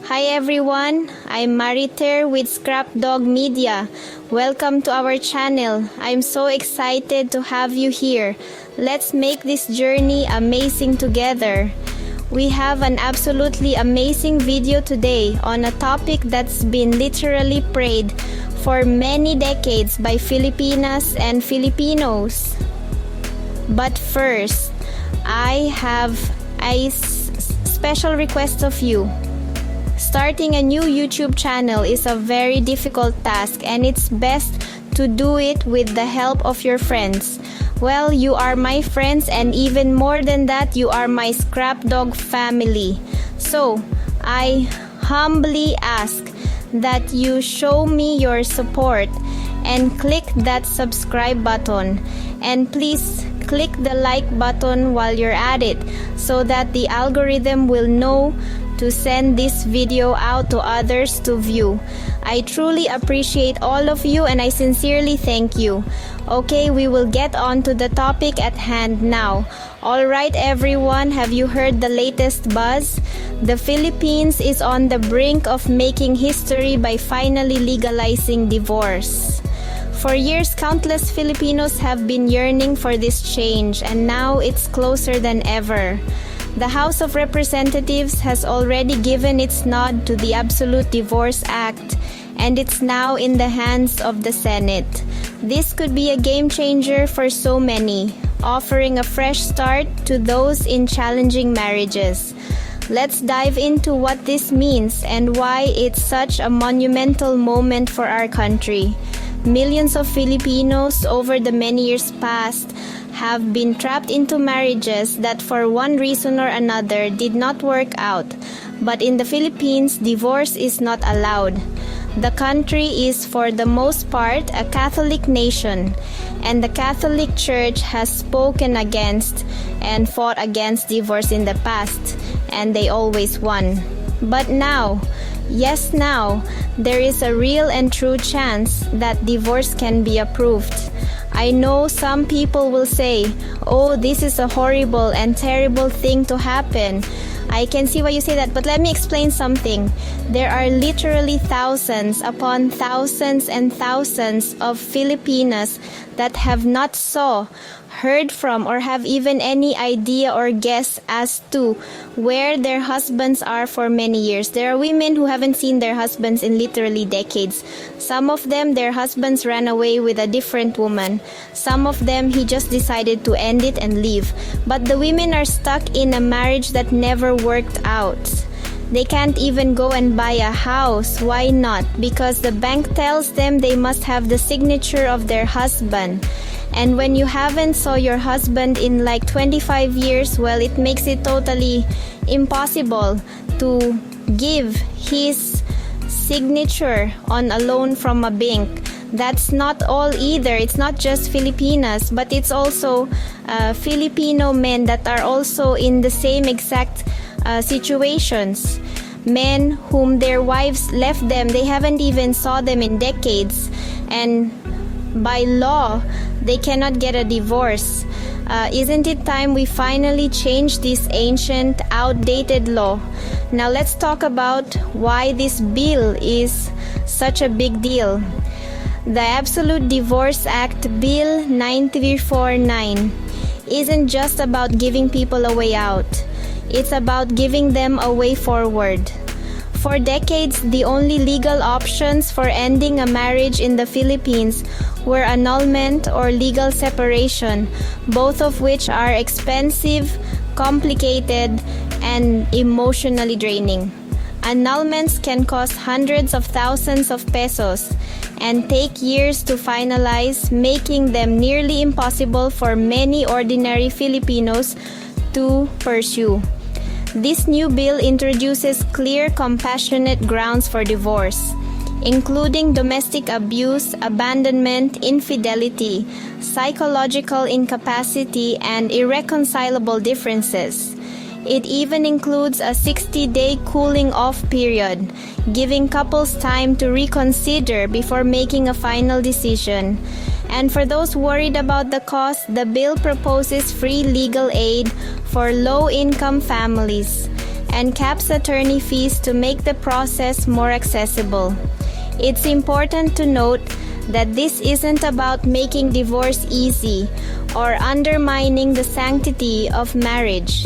Hi everyone, I'm Mariter with Scrap Dog Media. Welcome to our channel. I'm so excited to have you here. Let's make this journey amazing together. We have an absolutely amazing video today on a topic that's been literally prayed for many decades by Filipinas and Filipinos. But first, I have a special request of you. Starting a new YouTube channel is a very difficult task, and it's best to do it with the help of your friends. Well, you are my friends, and even more than that, you are my Scrap Dog family. So, I humbly ask that you show me your support and click that subscribe button. And please click the like button while you're at it so that the algorithm will know to send this video out to others to view. I truly appreciate all of you and I sincerely thank you. Okay, we will get on to the topic at hand now. Alright everyone, have you heard the latest buzz? The Philippines is on the brink of making history by finally legalizing divorce. For years, countless Filipinos have been yearning for this change, and now it's closer than ever. The House of Representatives has already given its nod to the Absolute Divorce Act, and it's now in the hands of the Senate. This could be a game changer for so many, offering a fresh start to those in challenging marriages. Let's dive into what this means and why it's such a monumental moment for our country. Millions of Filipinos over the many years past have been trapped into marriages that for one reason or another did not work out. But in the Philippines, divorce is not allowed. The country is for the most part a Catholic nation, and the Catholic Church has spoken against and fought against divorce in the past, and they always won. But now, yes now, there is a real and true chance that divorce can be approved. I know some people will say, oh, this is a horrible and terrible thing to happen. I can see why you say that, but let me explain something. There are literally thousands upon thousands and thousands of Filipinas that have not saw, heard from, or have even any idea or guess as to where their husbands are for many years. There are women who haven't seen their husbands in literally decades. Some of them, their husbands ran away with a different woman. Some of them, he just decided to end it and leave. But the women are stuck in a marriage that never worked out. They can't even go and buy a house. Why not? Because the bank tells them they must have the signature of their husband. And when you haven't saw your husband in like 25 years, well, it makes it totally impossible to give his signature on a loan from a bank. That's not all either. It's not just Filipinas, but it's also Filipino men that are also in the same exact situations. Men whom their wives left them, they haven't even saw them in decades, and by law they cannot get a divorce. Isn't it time we finally change this ancient, outdated law? Now let's talk about why this bill is such a big deal. The Absolute Divorce Act Bill 9349 isn't just about giving people a way out. It's about giving them a way forward. For decades, the only legal options for ending a marriage in the Philippines were annulment or legal separation, both of which are expensive, complicated, and emotionally draining. Annulments can cost hundreds of thousands of pesos and take years to finalize, making them nearly impossible for many ordinary Filipinos to pursue. This new bill introduces clear, compassionate grounds for divorce, including domestic abuse, abandonment, infidelity, psychological incapacity, and irreconcilable differences. It even includes a 60-day cooling-off period, giving couples time to reconsider before making a final decision. And for those worried about the cost, the bill proposes free legal aid for low-income families. and caps attorney fees to make the process more accessible. It's important to note that this isn't about making divorce easy or undermining the sanctity of marriage.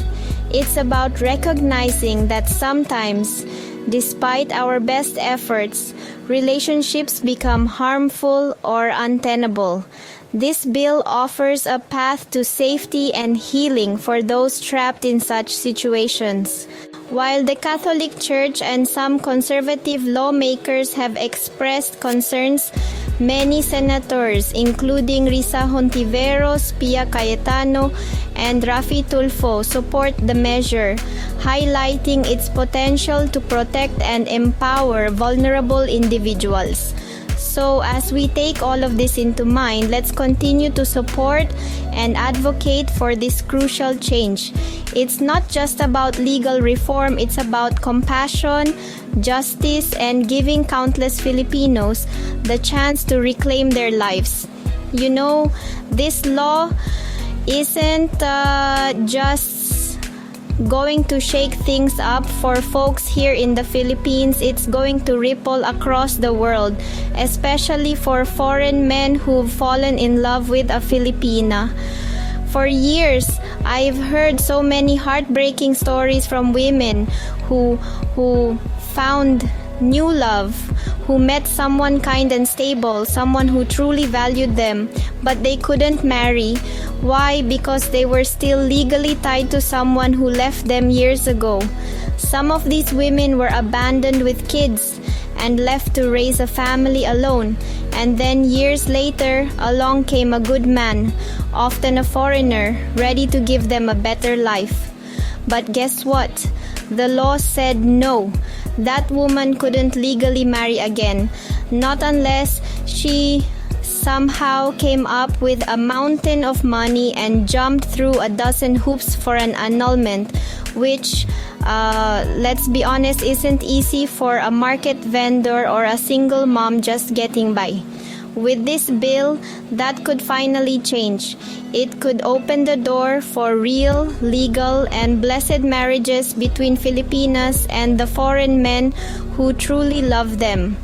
It's about recognizing that sometimes, despite our best efforts, relationships become harmful or untenable. This bill offers a path to safety and healing for those trapped in such situations. While the Catholic Church and some conservative lawmakers have expressed concerns, many senators, including Risa Hontiveros, Pia Cayetano, and Rafi Tulfo, support the measure, highlighting its potential to protect and empower vulnerable individuals. So as we take all of this into mind, let's continue to support and advocate for this crucial change. It's not just about legal reform, it's about compassion, justice, and giving countless Filipinos the chance to reclaim their lives. You know, this law isn't just going to shake things up for folks here in the Philippines. It's going to ripple across the world, especially for foreign men who've fallen in love with a Filipina. For years, I've heard so many heartbreaking stories from women who found new love, who met someone kind and stable, someone who truly valued them, but they couldn't marry. Why? Because they were still legally tied to someone who left them years ago. Some of these women were abandoned with kids and left to raise a family alone. And then years later, along came a good man, often a foreigner, ready to give them a better life. But guess what? The law said no. That woman couldn't legally marry again, not unless she somehow came up with a mountain of money and jumped through a dozen hoops for an annulment, which, let's be honest, isn't easy for a market vendor or a single mom just getting by. With this bill, that could finally change. It could open the door for real, legal, and blessed marriages between Filipinas and the foreign men who truly love them.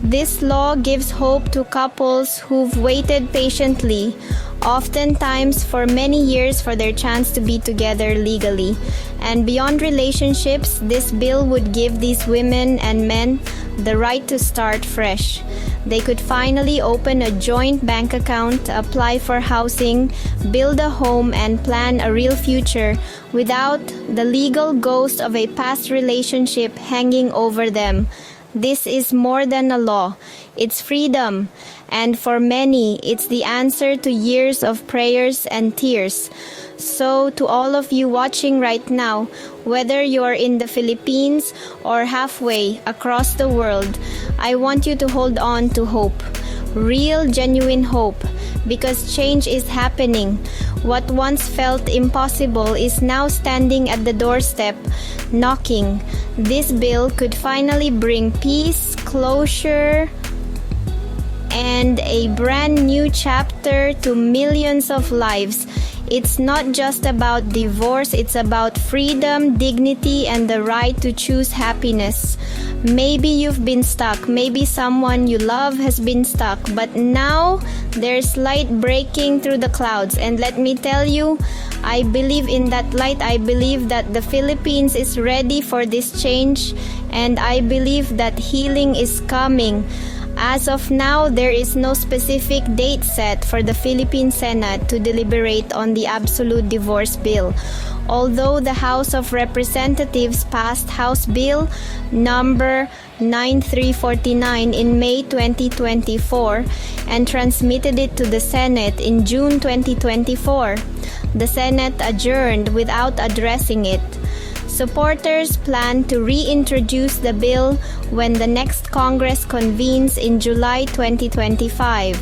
This law gives hope to couples who've waited patiently, oftentimes for many years, for their chance to be together legally. And beyond relationships, this bill would give these women and men the right to start fresh. They could finally open a joint bank account, apply for housing, build a home, and plan a real future without the legal ghost of a past relationship hanging over them. This is more than a law. It's freedom. And for many, it's the answer to years of prayers and tears. So to all of you watching right now, whether you're in the Philippines or halfway across the world, I want you to hold on to hope. Real, genuine hope. Because change is happening. What once felt impossible is now standing at the doorstep, knocking. This bill could finally bring peace, closure, and a brand new chapter to millions of lives. It's not just about divorce, it's about freedom, dignity, and the right to choose happiness. Maybe you've been stuck, maybe someone you love has been stuck, but now there's light breaking through the clouds. And let me tell you, I believe in that light. I believe that the Philippines is ready for this change, and I believe that healing is coming. As of now, there is no specific date set for the Philippine Senate to deliberate on the absolute divorce bill. Although the House of Representatives passed House Bill number 9349 in May 2024 and transmitted it to the Senate in June 2024, the Senate adjourned without addressing it. Supporters plan to reintroduce the bill when the next Congress convenes in July 2025.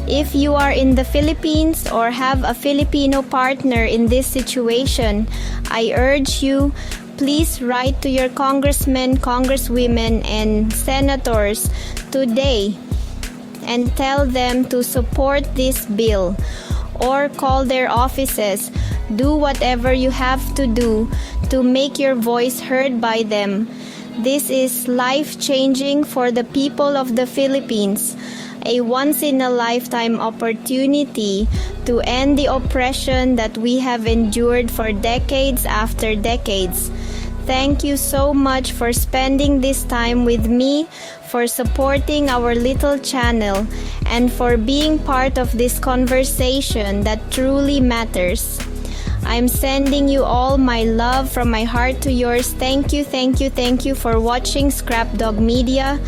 If you are in the Philippines or have a Filipino partner in this situation, I urge you, please write to your congressmen, congresswomen, and senators today and tell them to support this bill, or call their offices. Do whatever you have to do to make your voice heard by them. This is life-changing for the people of the Philippines, a once-in-a-lifetime opportunity to end the oppression that we have endured for decades after decades. Thank you so much for spending this time with me, for supporting our little channel, and for being part of this conversation that truly matters. I'm sending you all my love from my heart to yours. Thank you for watching Scrap Dog Media.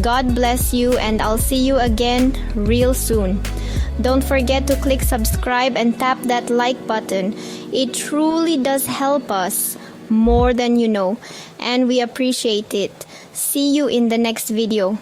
God bless you, and I'll see you again real soon. Don't forget to click subscribe and tap that like button. It truly does help us more than you know, and we appreciate it. See you in the next video.